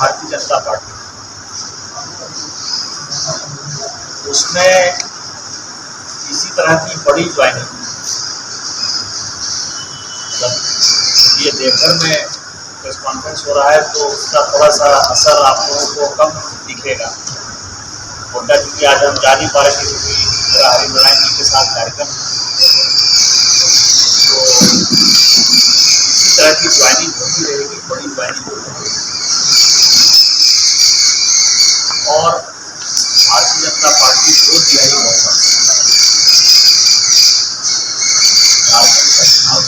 Bharatiya Janata party, उसमें इसी तरह की बड़ी ज्वाइनिंग, मतलब ये देवघर में प्रेस कॉन्फ्रेंस हो रहा है तो उसका थोड़ा सा असर आप लोगों को कम दिखेगा। गोड्डा क्योंकि आज हम जा नहीं पा रहे थे क्योंकि मेरा हरिनारायण जी के साथ कार्यक्रम, तो इसी तरह की ज्वाइनिंग होती रहेगी, बड़ी ज्वाइनिंग होती रहेगी। और भारतीय जनता पार्टी को दिया ही मौका, झारखंड का चुनाव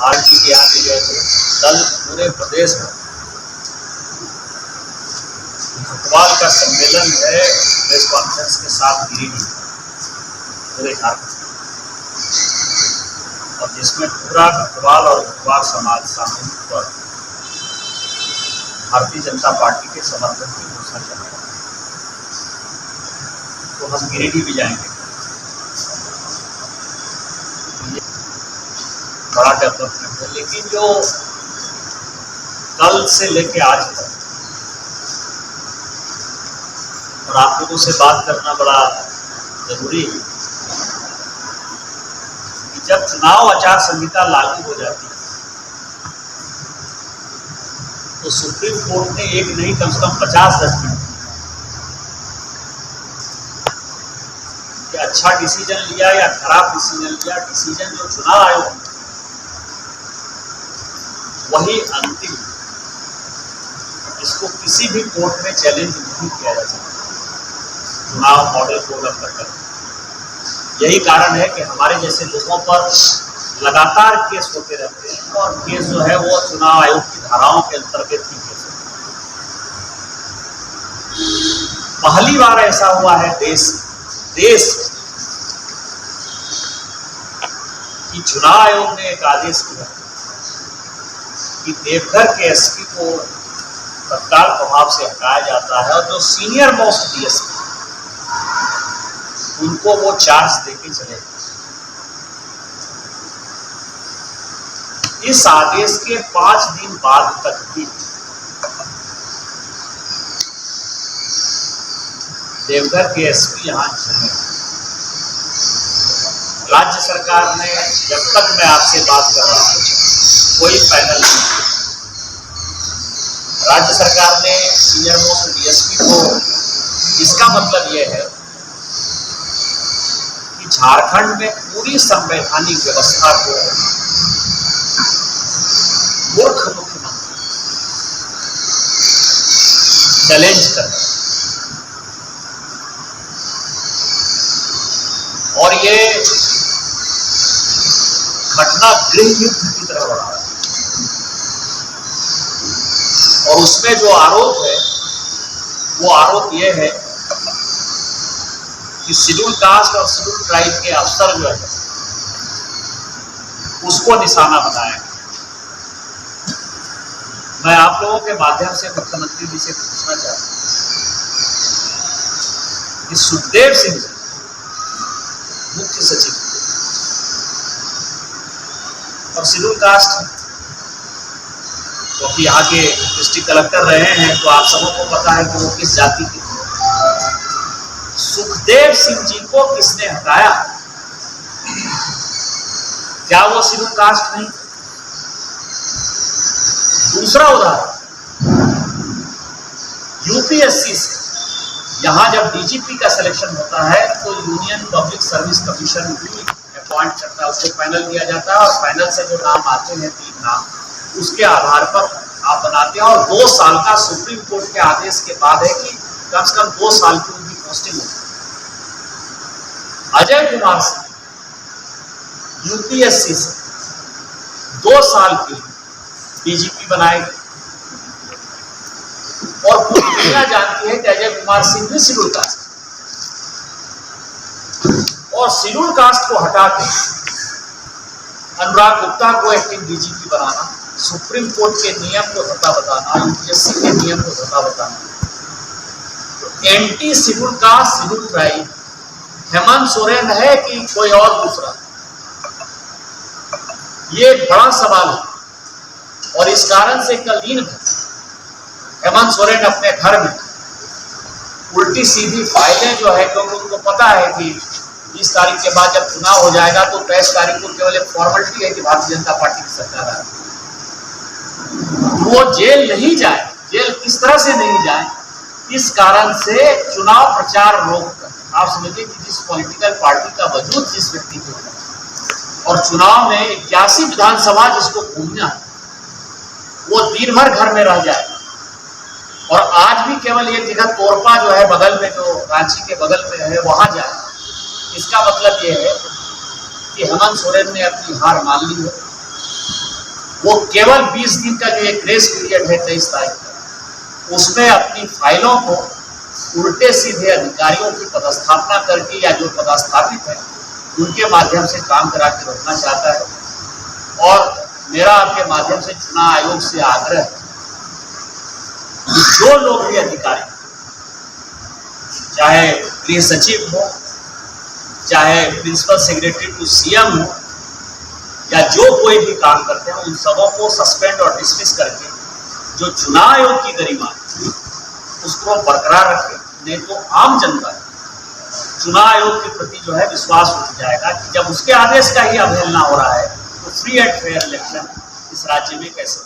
आज के यहाँ पे जो है कल पूरे प्रदेश में घटवाल का सम्मेलन है प्रेस कॉन्फ्रेंस के साथ गिरिडीह पूरे झारखंड, और जिसमें पूरा घटवाल और घटवाल समाज सामूहिक पर भारतीय जनता पार्टी के समर्थन की घोषणा करेगा। तो हम गिरिडीह भी जाएंगे। बड़ा डेवलपमेंट है, लेकिन जो कल से लेके आज तक, और आप लोगों से बात करना बड़ा जरूरी है कि जब चुनाव आचार संहिता लागू हो जाती है तो सुप्रीम कोर्ट ने एक नहीं कम से कम 50 जजमेंट कि अच्छा डिसीजन लिया या खराब डिसीजन लिया, डिसीजन जो चुनाव आयोग वही अंतिम, इसको किसी भी कोर्ट में चैलेंज नहीं किया जा सकता चुनाव मॉडल को कर। यही कारण है कि हमारे जैसे लोगों पर लगातार केस होते रहते हैं, और केस जो है वो चुनाव आयोग की धाराओं के अंतर्गत ही केस होते हैं। पहली बार ऐसा हुआ है देश कि चुनाव आयोग ने एक आदेश दिया कि देवघर के एसपी को तत्काल प्रभाव से हटाया जाता है, और जो सीनियर मोस्ट डीएसपी उनको वो चार्ज देके चले। इस आदेश के 5 दिन बाद तक भी देवघर के एसपी यहां चले। राज्य सरकार ने, जब तक मैं आपसे बात कर रहा हूं, कोई पैनल नहीं, राज्य सरकार ने सीनियर मोस्ट डीएसपी को, इसका मतलब यह है कि झारखंड में पूरी संवैधानिक व्यवस्था को मूर्ख मुख्यमंत्री चैलेंज कर, और ये घटना गृह युद्ध की तरह बढ़ा है। और उसमें जो आरोप है वो आरोप ये है कि शेड्यूल कास्ट और शेड्यूल ट्राइब के अफसर जो है उसको निशाना बनाया। मैं आप लोगों के माध्यम से मुख्यमंत्री जी से पूछना चाहता हूं कि सुखदेव सिंह जी मुख्य सचिव और शेड्यूल कास्ट, क्योंकि यहाँ के डिस्ट्रिक्ट कलेक्टर रहे हैं तो आप सबको पता है कि वो किस जाति के। सुखदेव सिंह जी को किसने हटाया? क्या वो शेड्यूल कास्ट नहीं? दूसरा उदाहरण, यूपीएससी से यहां जब डीजीपी का सिलेक्शन होता है तो यूनियन पब्लिक सर्विस कमीशन भी अपॉइंट करता है, उसको पैनल दिया जाता है, और पैनल से जो नाम आते हैं 3 नाम, उसके आधार पर आप बनाते हैं। और 2 साल का सुप्रीम कोर्ट के आदेश के बाद है कि कम से कम 2 साल की उनकी पोस्टिंग होती है। अजय कुमार सिंह यूपीएससी से 2 साल की डीजीपी बनाए गए, और पूरी दुनिया जानती है कि अजय कुमार सिंह भी शेड्यूल कास्ट, और शेड्यूल कास्ट को हटा के अनुराग गुप्ता को एक्टिंग डीजीपी बनाना, सुप्रीम कोर्ट के नियम को धक्का बताना, यूपीएससी के नियम को धक्का बताना। तो anti schedule caste schedule tribe Hemant Soren है कि कोई और दूसरा, ये बड़ा सवाल है। और इस कारण से कल दिन हेमंत सोरेन अपने घर में उल्टी सीधी फाइलें जो है, क्योंकि उनको पता है कि 20 तारीख के बाद जब चुनाव हो जाएगा तो 23 तारीख को केवल एक फॉर्मेलिटी है कि भारतीय जनता पार्टी की सरकार है, वो जेल नहीं जाए। जेल किस तरह से नहीं जाए, इस कारण से चुनाव प्रचार रोककर, आप समझिए कि जिस पॉलिटिकल पार्टी का वजूद जिस व्यक्ति को है और चुनाव में 81 विधानसभा जिसको घूमना है, वो दिन भर घर में रह जाए और आज भी केवल एक जगह तोरपा जो है बगल में, जो रांची के बगल में है, वहां जाए। इसका मतलब ये है कि हेमंत सोरेन ने अपनी हार मान ली है। वो केवल 20 दिन का जो एक ग्रेस पीरियड है 23 तारीख का, उसमें अपनी फाइलों को उल्टे सीधे अधिकारियों की पदस्थापना करके या जो पदस्थापित है उनके माध्यम से काम करा के रोकना चाहता है। और मेरा आपके माध्यम से चुनाव आयोग से आग्रह है, जो लोग भी अधिकारी, चाहे गृह सचिव हो, चाहे प्रिंसिपल सेक्रेटरी टू सीएम हो, या जो कोई भी काम करते हैं, उन सबों को सस्पेंड और डिसमिस करके जो चुनाव आयोग की गरिमा उसको बरकरार रखें। नहीं तो आम जनता चुनाव आयोग के प्रति जो है विश्वास उठ जाएगा कि जब उसके आदेश का ही अवहेलना हो रहा है तो फ्री एंड फेयर इलेक्शन इस राज्य में कैसे